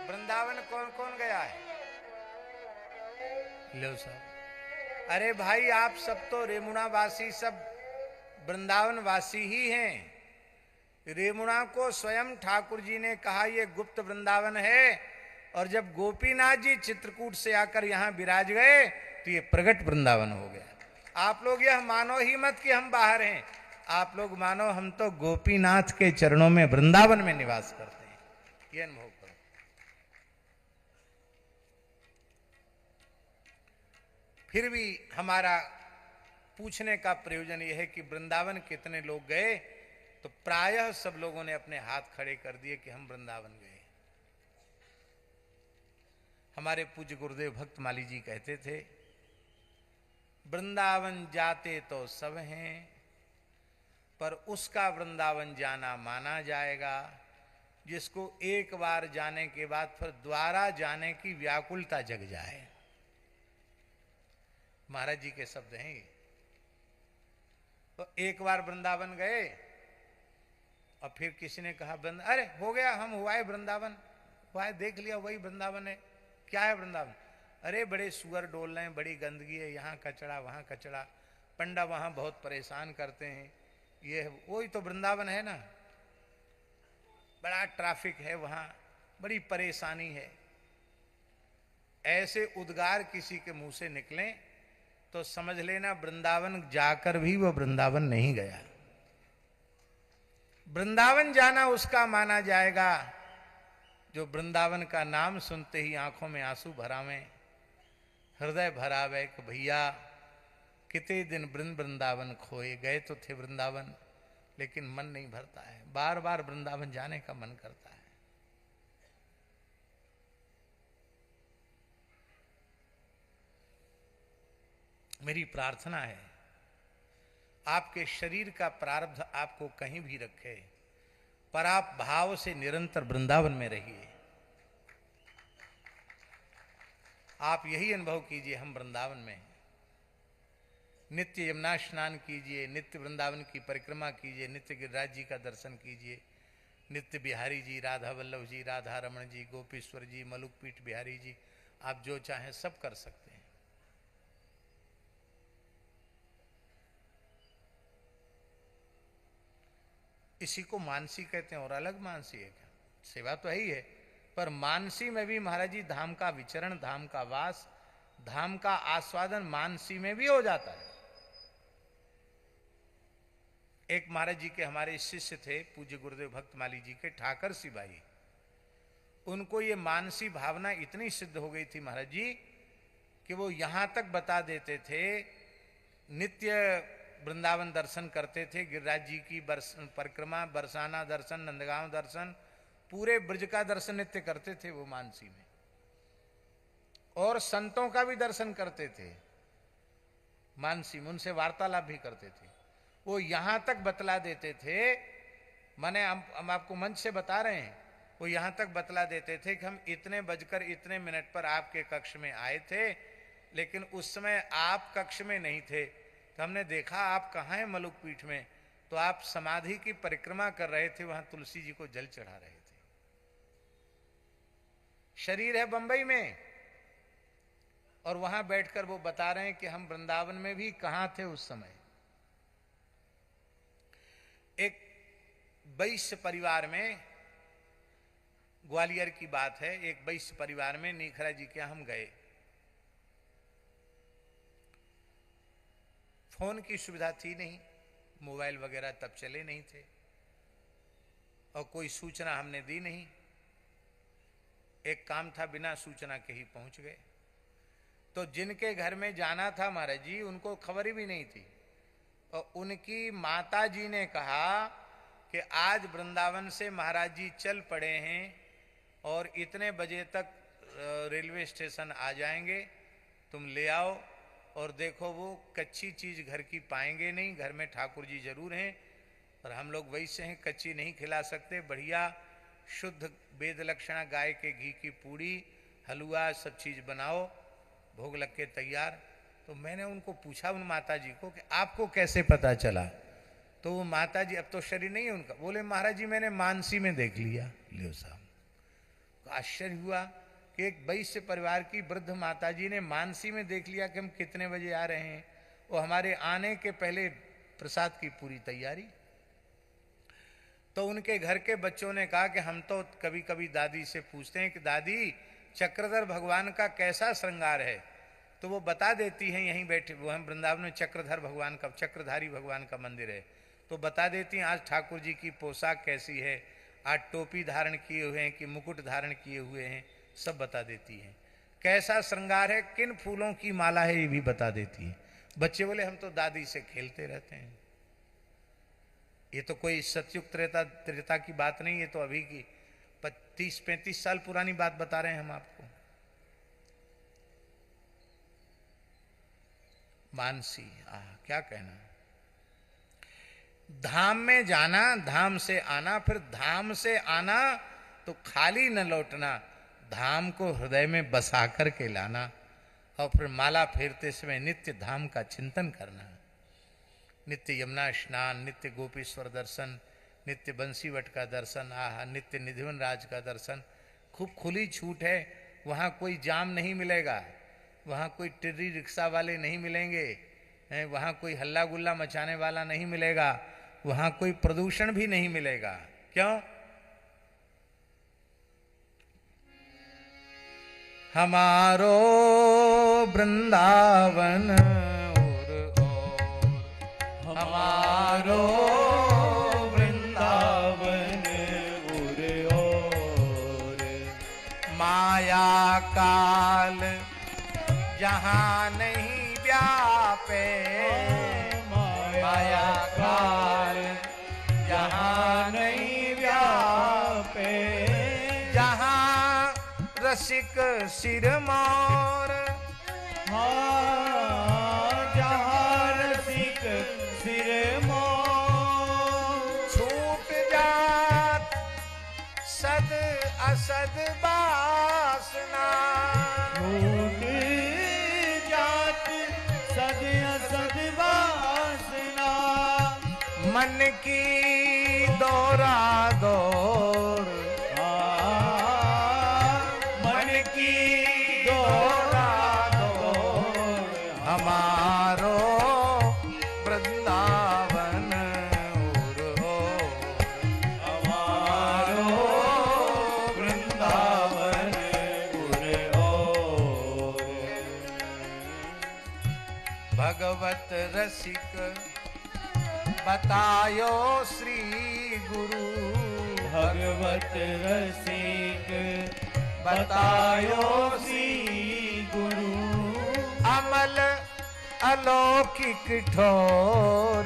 वृंदावन कौन कौन गया है? लो साहब, अरे भाई आप सब तो रेमुणा वासी, सब वृंदावन वासी ही हैं। रेमुणा को स्वयं ठाकुर जी ने कहा ये गुप्त वृंदावन है, और जब गोपीनाथ जी चित्रकूट से आकर यहां विराज गए तो ये प्रगट वृंदावन हो गया। आप लोग यह मानो ही मत कि हम बाहर हैं, आप लोग मानो हम तो गोपीनाथ के चरणों में वृंदावन में निवास करते हैं। ये अनुभव करो। फिर भी हमारा पूछने का प्रयोजन यह है कि वृंदावन कितने लोग गए, तो प्रायः सब लोगों ने अपने हाथ खड़े कर दिए कि हम वृंदावन गए। हमारे पूज्य गुरुदेव भक्त माली जी कहते थे, वृंदावन जाते तो सब हैं, पर उसका वृंदावन जाना माना जाएगा जिसको एक बार जाने के बाद फिर दोबारा जाने की व्याकुलता जग जाए। महाराज जी के शब्द हैं ये। तो एक बार वृंदावन गए और फिर किसी ने कहा अरे हो गया, हम हुआ है वृंदावन, हुआ है, देख लिया, वही वृंदावन है। क्या है वृंदावन? अरे बड़े सुअर डोल रहे हैं, बड़ी गंदगी है, यहाँ कचड़ा वहाँ कचड़ा, पंडा वहाँ बहुत परेशान करते हैं, ये वही तो वृंदावन है ना, बड़ा ट्रैफिक है वहाँ, बड़ी परेशानी है। ऐसे उद्गार किसी के मुंह से निकलें तो समझ लेना वृंदावन जाकर भी वो वृंदावन नहीं गया। वृंदावन जाना उसका माना जाएगा जो वृंदावन का नाम सुनते ही आंखों में आंसू भरावे, हृदय भरावे कि भैया कितने दिन वृंदावन खोए, गए तो थे वृंदावन लेकिन मन नहीं भरता है, बार बार वृंदावन जाने का मन करता है। मेरी प्रार्थना है आपके शरीर का प्रारब्ध आपको कहीं भी रखे, पर आप भाव से निरंतर वृंदावन में रहिए। आप यही अनुभव कीजिए हम वृंदावन में हैं। नित्य यमुना स्नान कीजिए, नित्य वृंदावन की परिक्रमा कीजिए, नित्य गिरिराज जी का दर्शन कीजिए, नित्य बिहारी जी, राधा वल्लभ जी, राधा रमण जी, गोपीश्वर जी, मलुकपीठ बिहारी जी, आप जो चाहें सब कर सकते हैं। इसी को मानसी कहते हैं, और अलग मानसी है क्या? सेवा तो है ही है, पर मानसी में भी महाराज जी धाम का विचरण, धाम का वास, धाम का आस्वादन मानसी में भी हो जाता है। एक महाराज जी के हमारे शिष्य थे पूज्य गुरुदेव भक्त माली जी के, ठाकर सिबाई, उनको ये मानसी भावना इतनी सिद्ध हो गई थी महाराज जी कि वो यहां तक बता देते थे, नित्य वृंदावन दर्शन करते थे, गिरिराज जी की परिक्रमा, बरसाना दर्शन, नंदगांव दर्शन, पूरे ब्रज का दर्शन नित्य करते थे वो मानसी में, और संतों का भी दर्शन करते थे मानसी में, उनसे वार्तालाप भी करते थे। वो यहां तक बतला देते थे, माने हम आपको मंच से बता रहे हैं, वो यहां तक बतला देते थे कि हम इतने बजकर इतने मिनट पर आपके कक्ष में आए थे, लेकिन उस समय आप कक्ष में नहीं थे, तो हमने देखा आप कहाँ हैं मलुकपीठ में, तो आप समाधि की परिक्रमा कर रहे थे, वहां तुलसी जी को जल चढ़ा रहे थे। शरीर है बंबई में, और वहां बैठकर वो बता रहे हैं कि हम वृंदावन में भी कहां थे उस समय। एक वैश्य परिवार में, ग्वालियर की बात है, एक वैश्य परिवार में नीखरा जी के हम गए। फोन की सुविधा थी नहीं, मोबाइल वगैरह तब चले नहीं थे, और कोई सूचना हमने दी नहीं। एक काम था, बिना सूचना के ही पहुंच गए। तो जिनके घर में जाना था महाराज जी, उनको खबर भी नहीं थी, और उनकी माता जी ने कहा कि आज वृंदावन से महाराज जी चल पड़े हैं और इतने बजे तक रेलवे स्टेशन आ जाएंगे, तुम ले आओ। और देखो वो कच्ची चीज घर की पाएंगे नहीं, घर में ठाकुर जी जरूर हैं, पर हम लोग वैसे हैं, कच्ची नहीं खिला सकते, बढ़िया शुद्ध वेद लक्षणा गाय के घी की पूड़ी, हलवा, सब चीज बनाओ, भोग लग के तैयार। तो मैंने उनको पूछा, उन माता जी को, कि आपको कैसे पता चला? तो वो माता जी, अब तो शरीर नहीं है उनका, बोले महाराज जी मैंने मानसी में देख लिया। लियो साहब, आश्चर्य हुआ कि एक वैश्य परिवार की वृद्ध माताजी ने मानसी में देख लिया कि हम कितने बजे आ रहे हैं, वो हमारे आने के पहले प्रसाद की पूरी तैयारी। तो उनके घर के बच्चों ने कहा कि हम तो कभी कभी दादी से पूछते हैं कि दादी चक्रधर भगवान का कैसा श्रृंगार है, तो वो बता देती हैं, यहीं बैठे वो हम वृंदावन में चक्रधर भगवान का, चक्रधारी भगवान का मंदिर है, तो बता देती हैं आज ठाकुर जी की पोशाक कैसी है, आज टोपी धारण किए हुए हैं कि मुकुट धारण किए हुए हैं, सब बता देती हैं। कैसा श्रृंगार है, किन फूलों की माला है, ये भी बता देती है। बच्चे बोले हम तो दादी से खेलते रहते हैं। ये तो कोई सतयुग त्रेता की बात नहीं, ये तो अभी की 30-35 साल पुरानी बात बता रहे हैं हम आपको। मानसी, क्या कहना। धाम में जाना, धाम से आना, फिर धाम से आना तो खाली न लौटना, धाम को हृदय में बसा कर के लाना, और फिर माला फेरते समय नित्य धाम का चिंतन करना। नित्य यमुना स्नान, नित्य गोपीश्वर दर्शन, नित्य बंसीवट का दर्शन, नित्य निधिवन राज का दर्शन। खूब खुली छूट है, वहाँ कोई जाम नहीं मिलेगा, वहाँ कोई टिर्री रिक्शा वाले नहीं मिलेंगे, वहाँ कोई हल्ला गुल्ला मचाने वाला नहीं मिलेगा, वहाँ कोई प्रदूषण भी नहीं मिलेगा। क्यों? हमारो वृंदावन हमारो वृंदावन और माया काल जहाँ नहीं व्यापे, माया काल जहाँ नहीं व्यापे, जहाँ रसिक सिरमौर, जहाँ रसिक सिरमौर, छूट जात सद असद वासना, छूट जात सद असद वासना, मन की दौरा दौर, मन की दौरा दौर, हमारो वृंदावन और हमारो वृंदावन और भगवत रसिक बतायो श्री गुरु, भगवत रसिक बतायो श्री गुरु, अमल अलौकिक ठोर,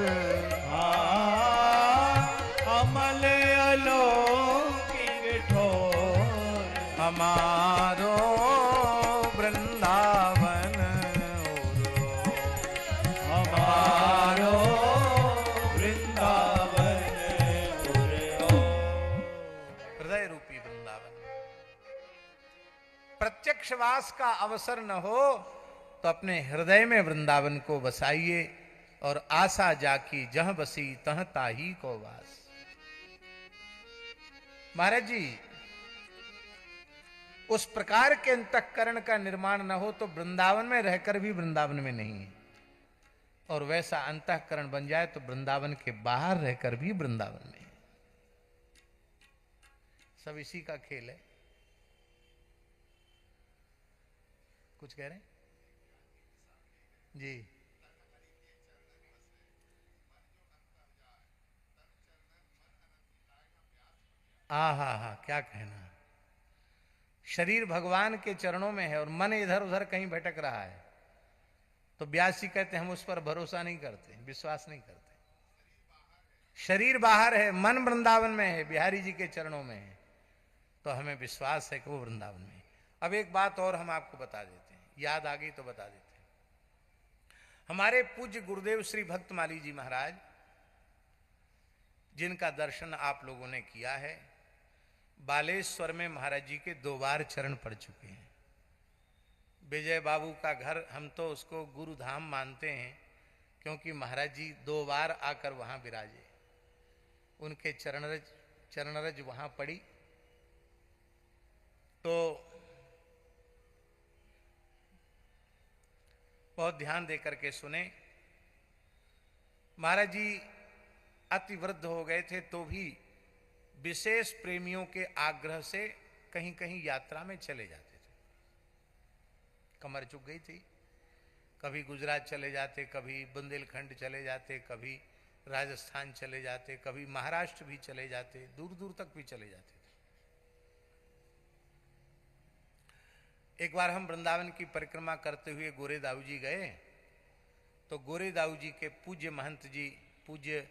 अमल अलौकिक ठोर, हमारो वृंदावन हमारो वृंदावन हृदय रूपी वृंदावन। प्रत्यक्षवास का अवसर न हो तो अपने हृदय में वृंदावन को बसाइए, और आशा जाकी जहां बसी तह ताही को वास। महाराज जी, उस प्रकार के अंतःकरण का निर्माण न हो तो वृंदावन में रहकर भी वृंदावन में नहीं है, और वैसा अंतःकरण बन जाए तो वृंदावन के बाहर रहकर भी वृंदावन में है। सब इसी का खेल है। कुछ कह रहे हैं जी? हा, क्या कहना। शरीर भगवान के चरणों में है और मन इधर उधर कहीं भटक रहा है, तो व्यास जी कहते हैं हम उस पर भरोसा नहीं करते, विश्वास नहीं करते। शरीर बाहर है, मन वृंदावन में है, बिहारी जी के चरणों में है, तो हमें विश्वास है कि वो वृंदावन में है। अब एक बात और हम आपको बता देते हैं, याद आ गई तो बता देते हैं। हमारे पूज्य गुरुदेव श्री भक्तमाली जी महाराज, जिनका दर्शन आप लोगों ने किया है, बालेश्वर में महाराज जी के 2 बार चरण पड़ चुके हैं। विजय बाबू का घर, हम तो उसको गुरुधाम मानते हैं, क्योंकि महाराज जी 2 बार आकर वहां विराजे। उनके चरणरज वहां पड़ी, तो बहुत ध्यान दे करके सुने। महाराज जी अति वृद्ध हो गए थे तो भी विशेष प्रेमियों के आग्रह से कहीं कहीं यात्रा में चले जाते थे। कमर झुक गई थी, कभी गुजरात चले जाते, कभी बुंदेलखंड चले जाते, कभी राजस्थान चले जाते, कभी महाराष्ट्र भी चले जाते, दूर दूर तक भी चले जाते थे। एक बार हम वृंदावन की परिक्रमा करते हुए गोरे दाऊ जी गए, तो गोरे दाऊ जी के पूज्य महंत जी, पूज्य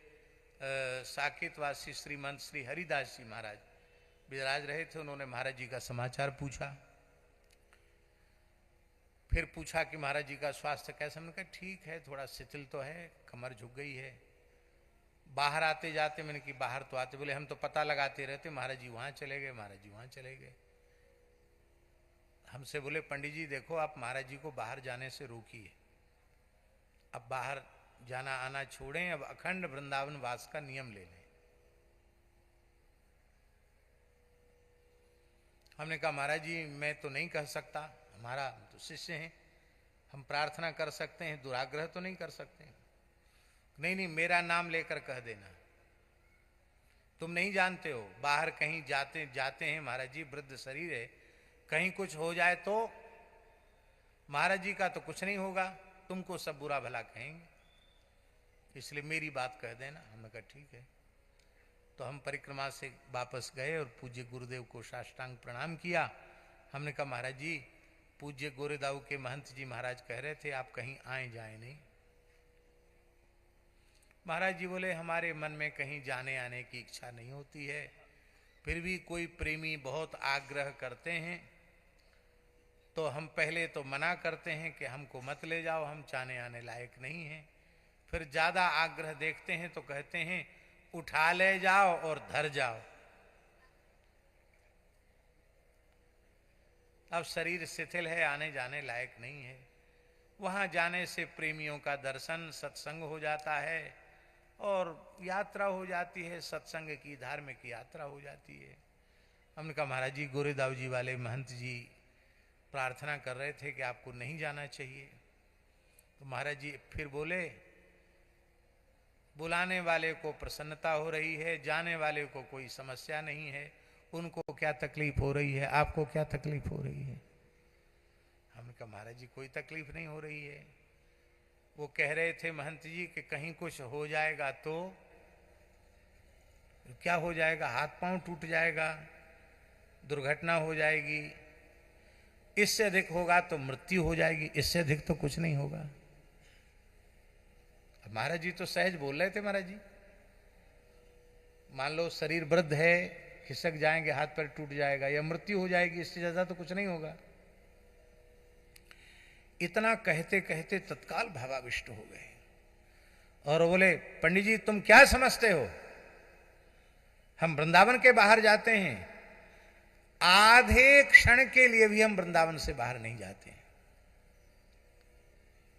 साकेतवासी श्रीमंत श्री हरिदास जी महाराज विराज रहे थे। उन्होंने महाराज जी का समाचार पूछा, फिर पूछा कि महाराज जी का स्वास्थ्य कैसा। मैंने कहा ठीक है, थोड़ा शिथिल तो है, कमर झुक गई है। बाहर आते जाते, मैंने कि बाहर तो आते, बोले हम तो पता लगाते रहते, महाराज जी वहां चले गए, महाराज जी वहां चले गए। हमसे बोले पंडित जी देखो, आप महाराज जी को बाहर जाने से रोकिए, अब बाहर जाना आना छोड़ें, अब अखंड वृंदावन वास का नियम ले लें। हमने कहा महाराज जी मैं तो नहीं कह सकता, हमारा तो शिष्य हैं, हम प्रार्थना कर सकते हैं, दुराग्रह तो नहीं कर सकते। नहीं नहीं, मेरा नाम लेकर कह देना, तुम नहीं जानते हो, बाहर कहीं जाते हैं महाराज जी, वृद्ध शरीर है, कहीं कुछ हो जाए तो महाराज जी का तो कुछ नहीं होगा, तुमको सब बुरा भला कहेंगे, इसलिए मेरी बात कह देना। हमने कहा ठीक है। तो हम परिक्रमा से वापस गए और पूज्य गुरुदेव को साष्टांग प्रणाम किया। हमने कहा महाराज जी, पूज्य गोरेदाऊ के महंत जी महाराज कह रहे थे आप कहीं आए जाए नहीं। महाराज जी बोले हमारे मन में कहीं जाने आने की इच्छा नहीं होती है, फिर भी कोई प्रेमी बहुत आग्रह करते हैं तो हम पहले तो मना करते हैं कि हमको मत ले जाओ, हम जाने आने लायक नहीं हैं। फिर ज्यादा आग्रह देखते हैं तो कहते हैं उठा ले जाओ और धर जाओ। अब शरीर शिथिल है, आने जाने लायक नहीं है। वहां जाने से प्रेमियों का दर्शन, सत्संग हो जाता है और यात्रा हो जाती है, सत्संग की धार्मिक यात्रा हो जाती है। हमने कहा महाराज जी, गोरेदाऊ जी वाले महंत जी प्रार्थना कर रहे थे कि आपको नहीं जाना चाहिए। तो महाराज जी फिर बोले, बुलाने वाले को प्रसन्नता हो रही है, जाने वाले को कोई समस्या नहीं है, उनको क्या तकलीफ हो रही है, आपको क्या तकलीफ हो रही है। हमने कहा महाराज जी कोई तकलीफ नहीं हो रही है। वो कह रहे थे महंत जी कि कहीं कुछ हो जाएगा तो क्या हो जाएगा, हाथ पांव टूट जाएगा, दुर्घटना हो जाएगी, इससे अधिक होगा तो मृत्यु हो जाएगी, इससे अधिक तो कुछ नहीं होगा। अब महाराज जी तो सहज बोल रहे थे। महाराज जी मान लो शरीर वृद्ध है, खिसक जाएंगे, हाथ पैर टूट जाएगा या मृत्यु हो जाएगी, इससे ज्यादा तो कुछ नहीं होगा। इतना कहते कहते तत्काल भावाविष्ट हो गए और बोले पंडित जी तुम क्या समझते हो, हम वृंदावन के बाहर जाते हैं, आधे क्षण के लिए भी हम वृंदावन से बाहर नहीं जाते,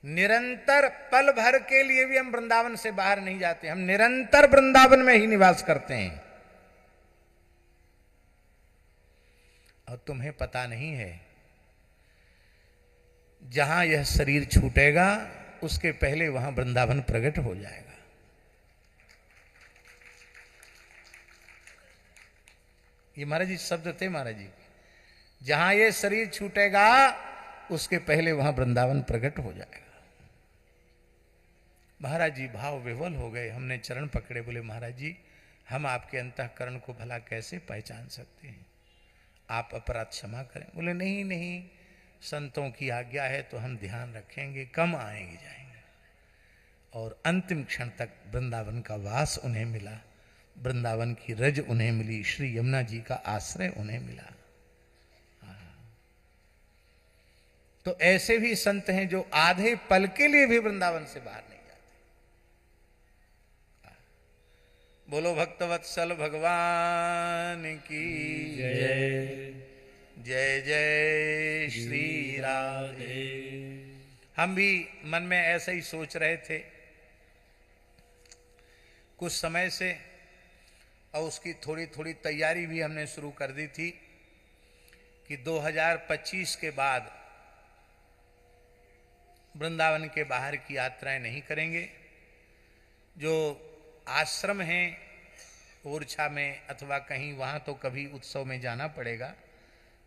निरंतर पल भर के लिए भी हम वृंदावन से बाहर नहीं जाते, हम निरंतर वृंदावन में ही निवास करते हैं। और तुम्हें पता नहीं है, जहां यह शरीर छूटेगा उसके पहले वहां वृंदावन प्रकट हो जाएगा। ये महाराज जी शब्द थे महाराज जी, जहां ये शरीर छूटेगा उसके पहले वहां वृंदावन प्रकट हो जाएगा। महाराज जी भाव विह्वल हो गए। हमने चरण पकड़े, बोले महाराज जी हम आपके अंतःकरण को भला कैसे पहचान सकते हैं, आप अपराध क्षमा करें। बोले नहीं नहीं, संतों की आज्ञा है तो हम ध्यान रखेंगे, कम आएंगे जाएंगे। और अंतिम क्षण तक वृंदावन का वास उन्हें मिला, वृंदावन की रज उन्हें मिली, श्री यमुना जी का आश्रय उन्हें मिला। तो ऐसे भी संत हैं जो आधे पल के लिए भी वृंदावन से बाहर नहीं जाते। बोलो भक्तवत्सल भगवान की जय। जय जय श्री राधे। हम भी मन में ऐसे ही सोच रहे थे कुछ समय से, और उसकी थोड़ी थोड़ी तैयारी भी हमने शुरू कर दी थी कि 2025 के बाद वृंदावन के बाहर की यात्राएं नहीं करेंगे। जो आश्रम हैं ओरछा में अथवा कहीं, वहाँ तो कभी उत्सव में जाना पड़ेगा,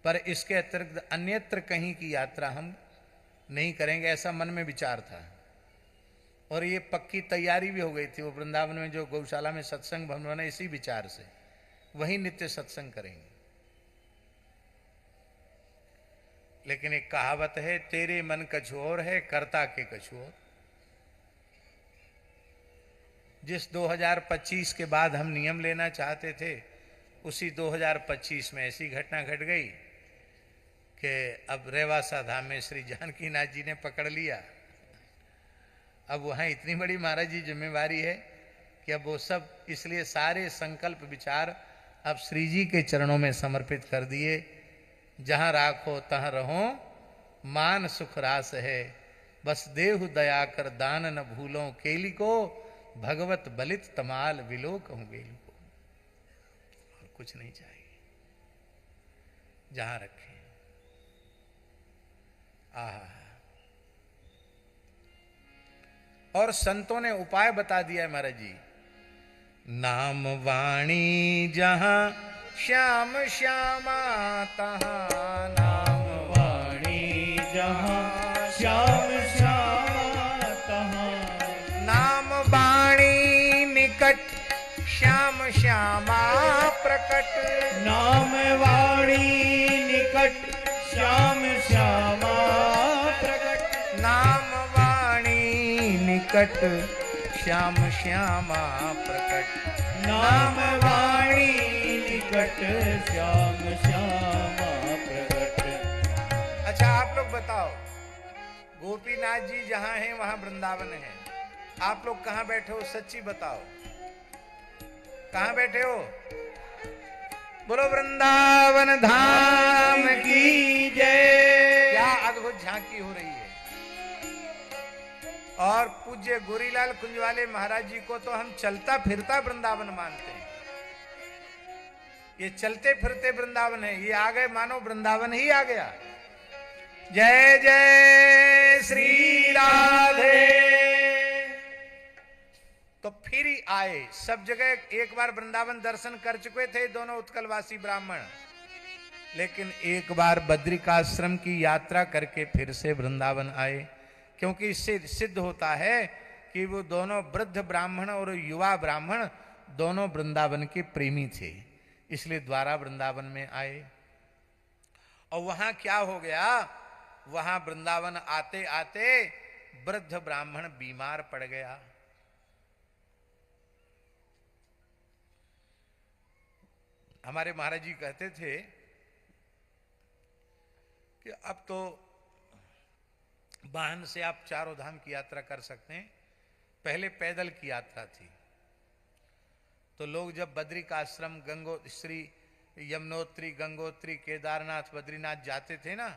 पर इसके अतिरिक्त अन्यत्र कहीं की यात्रा हम नहीं करेंगे, ऐसा मन में विचार था। और ये पक्की तैयारी भी हो गई थी। वो वृंदावन में जो गौशाला में सत्संग भवन बना, इसी विचार से वही नित्य सत्संग करेंगे। लेकिन एक कहावत है, तेरे मन कछु और है, कर्ता के कछु और। जिस 2025 के बाद हम नियम लेना चाहते थे, उसी 2025 में ऐसी घटना घट गई कि अब रेवासा धाम में श्री जानकी नाथ जी ने पकड़ लिया। अब वहाँ इतनी बड़ी महाराज जी जिम्मेवारी है कि अब वो सब, इसलिए सारे संकल्प विचार अब श्री जी के चरणों में समर्पित कर दिए। जहाँ राखो तहाँ रहो, मान सुख रास है, बस देहु दया कर दान न भूलो, केली को भगवत बलित तमाल विलो कहूँ गेली को। और कुछ नहीं चाहिए, जहाँ रखे। आहा, और संतों ने उपाय बता दिया है महाराज जी। नाम वाणी जहां श्याम श्यामा तहां, नाम वाणी जहाँ श्याम श्यामा तहाँ, नाम वाणी निकट श्याम श्यामा प्रकट, नाम वाणी निकट श्याम श्यामा प्रकट, नाम वाणी निकट श्याम श्यामा प्रकट, नाम वाणी निकट श्याम श्यामा प्रकट। अच्छा आप लोग बताओ, गोपीनाथ जी जहां हैं वहां वृंदावन है। आप लोग कहां बैठे हो, सच्ची बताओ, कहां बैठे हो? बोलो वृंदावन धाम की जय। क्या अद्भुत झांकी हो रही है। और पूज्य गोरीलाल कुंजवाले महाराज जी को तो हम चलता फिरता वृंदावन मानते हैं। ये चलते फिरते वृंदावन है, ये आ गए मानो वृंदावन ही आ गया। जय जय श्री राधे। तो फिर ही आए, सब जगह एक बार वृंदावन दर्शन कर चुके थे दोनों उत्कलवासी ब्राह्मण, लेकिन एक बार बद्रिकाश्रम की यात्रा करके फिर से वृंदावन आए, क्योंकि इससे सिद्ध होता है कि वो दोनों वृद्ध ब्राह्मण और युवा ब्राह्मण दोनों वृंदावन के प्रेमी थे, इसलिए द्वारा वृंदावन में आए। और वहां क्या हो गया, वहां वृंदावन आते आते वृद्ध ब्राह्मण बीमार पड़ गया। हमारे महाराज जी कहते थे कि अब तो वाहन से आप चारों धाम की यात्रा कर सकते हैं, पहले पैदल की यात्रा थी। तो लोग जब बद्रिकाश्रम, श्री यमुनोत्री, गंगोत्री, केदारनाथ, बद्रीनाथ जाते थे ना,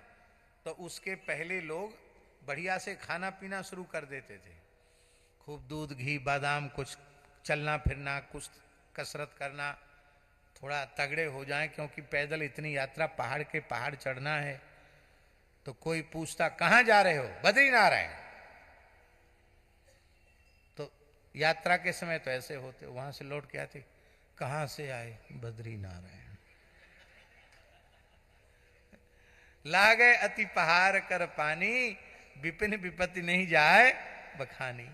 तो उसके पहले लोग बढ़िया से खाना पीना शुरू कर देते थे। खूब दूध, घी, बादाम, कुछ चलना फिरना, कुछ कसरत करना, थोड़ा तगड़े हो जाएं, क्योंकि पैदल इतनी यात्रा, पहाड़ के पहाड़ चढ़ना है। तो कोई पूछता कहाँ जा रहे हो, बद्रीनारायण। तो यात्रा के समय तो ऐसे होते, वहां से लौट के आते, कहाँ से आए, बद्रीनारायण। लागे अति पहाड़ कर पानी, विपिन विपत्ति नहीं जाए बखानी।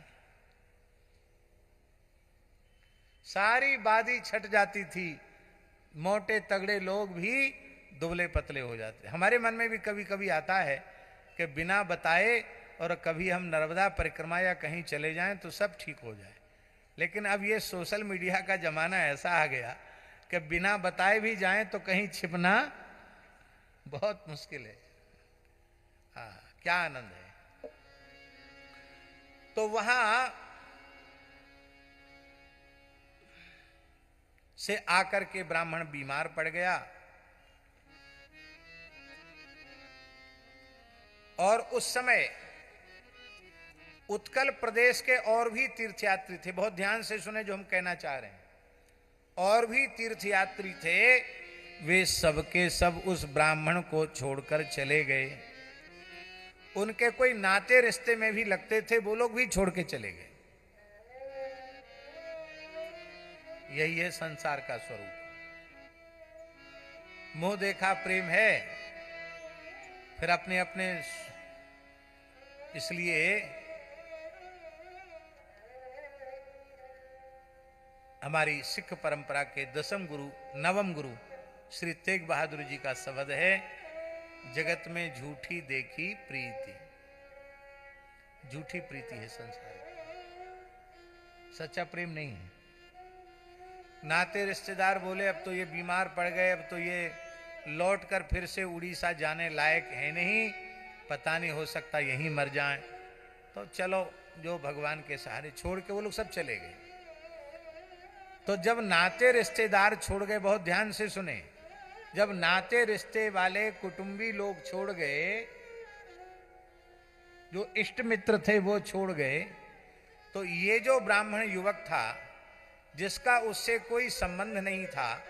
सारी बादी छट जाती थी, मोटे तगड़े लोग भी दुबले पतले हो जाते। हमारे मन में भी कभी कभी आता है कि बिना बताए, और कभी हम नर्मदा परिक्रमा या कहीं चले जाएं तो सब ठीक हो जाए। लेकिन अब ये सोशल मीडिया का जमाना ऐसा आ गया कि बिना बताए भी जाएं तो कहीं छिपना बहुत मुश्किल है। क्या आनंद है। तो वहां से आकर के ब्राह्मण बीमार पड़ गया, और उस समय उत्कल प्रदेश के और भी तीर्थयात्री थे। बहुत ध्यान से सुने जो हम कहना चाह रहे हैं। और भी तीर्थयात्री थे, वे सबके सब उस ब्राह्मण को छोड़कर चले गए। उनके कोई नाते रिश्ते में भी लगते थे, वो लोग भी छोड़ के चले गए। यही है संसार का स्वरूप। मोह देखा प्रेम है, फिर अपने अपने। इसलिए हमारी सिख परंपरा के नवम गुरु श्री तेग बहादुर जी का शब्द है, जगत में झूठी देखी प्रीति। झूठी प्रीति है संसार की, सच्चा प्रेम नहीं है। नाते रिश्तेदार बोले अब तो ये बीमार पड़ गए, अब तो ये लौट कर फिर से उड़ीसा जाने लायक है नहीं, पता नहीं हो सकता यहीं मर जाएं, तो चलो जो भगवान के सहारे, छोड़ के वो लोग सब चले गए। तो जब नाते रिश्तेदार छोड़ गए, बहुत ध्यान से सुने, जब नाते रिश्ते वाले कुटुंबी लोग छोड़ गए, जो इष्ट मित्र थे वो छोड़ गए, तो ये जो ब्राह्मण युवक था जिसका उससे कोई संबंध नहीं था,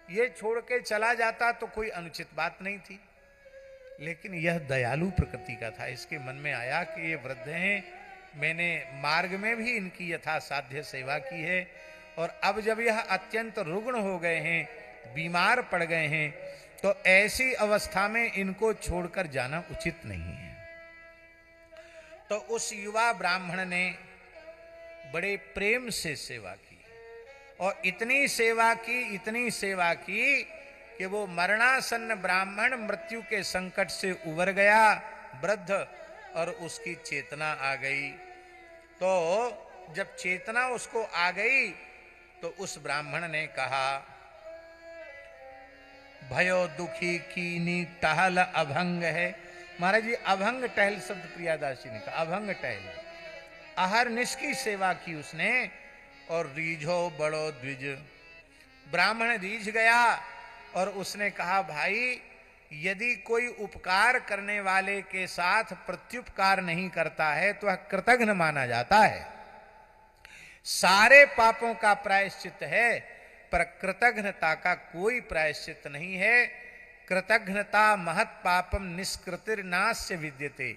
ये छोड़ के चला जाता तो कोई अनुचित बात नहीं थी। लेकिन यह दयालु प्रकृति का था। इसके मन में आया कि ये वृद्ध हैं, मैंने मार्ग में भी इनकी यथासाध्य सेवा की है, और अब जब यह अत्यंत रुग्ण हो गए हैं, बीमार पड़ गए हैं, तो ऐसी अवस्था में इनको छोड़कर जाना उचित नहीं है। तो उस युवा ब्राह्मण ने बड़े प्रेम से सेवा की, और इतनी सेवा की कि वो मरणासन्न ब्राह्मण मृत्यु के संकट से उबर गया, वृद्ध, और उसकी चेतना आ गई। तो जब चेतना उसको आ गई तो उस ब्राह्मण ने कहा, भयो दुखी कीनी टहल अभंग है। महाराज जी, अभंग टहल शब्द प्रियादास जी ने कहा, अभंग टहल। अहरनिश की सेवा की उसने, और रीझो बड़ो द्विज। ब्राह्मण रीझ गया और उसने कहा, भाई यदि कोई उपकार करने वाले के साथ प्रत्युपकार नहीं करता है तो वह कृतघ्न माना जाता है। सारे पापों का प्रायश्चित है, पर कृतघ्नता का कोई प्रायश्चित नहीं है। कृतघ्नता महत् पापम निष्कृतिर्नास्य विद्यते।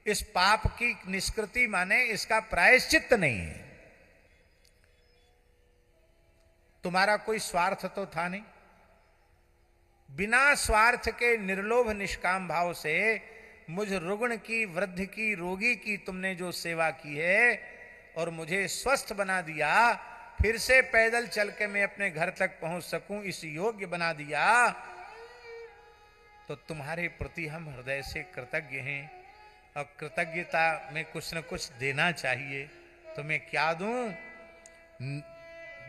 इस पाप की निष्कृति माने इसका प्रायश्चित नहीं है। तुम्हारा कोई स्वार्थ तो था नहीं, बिना स्वार्थ के निर्लोभ निष्काम भाव से मुझ रुग्ण की, वृद्ध की, रोगी की तुमने जो सेवा की है और मुझे स्वस्थ बना दिया, फिर से पैदल चल के मैं अपने घर तक पहुंच सकूं, इस योग्य बना दिया, तो तुम्हारे प्रति हम हृदय से कृतज्ञ हैं। और कृतज्ञता में कुछ न कुछ देना चाहिए, तो मैं क्या दूं?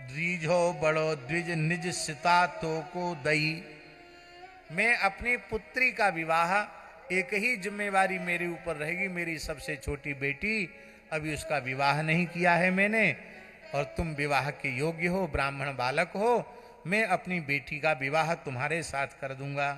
द्विजो बड़ो द्विज निज सिता तो को दई। मैं अपनी पुत्री का विवाह, एक ही जिम्मेवारी मेरे ऊपर रहेगी, मेरी सबसे छोटी बेटी, अभी उसका विवाह नहीं किया है मैंने, और तुम विवाह के योग्य हो, ब्राह्मण बालक हो, मैं अपनी बेटी का विवाह तुम्हारे साथ कर दूंगा।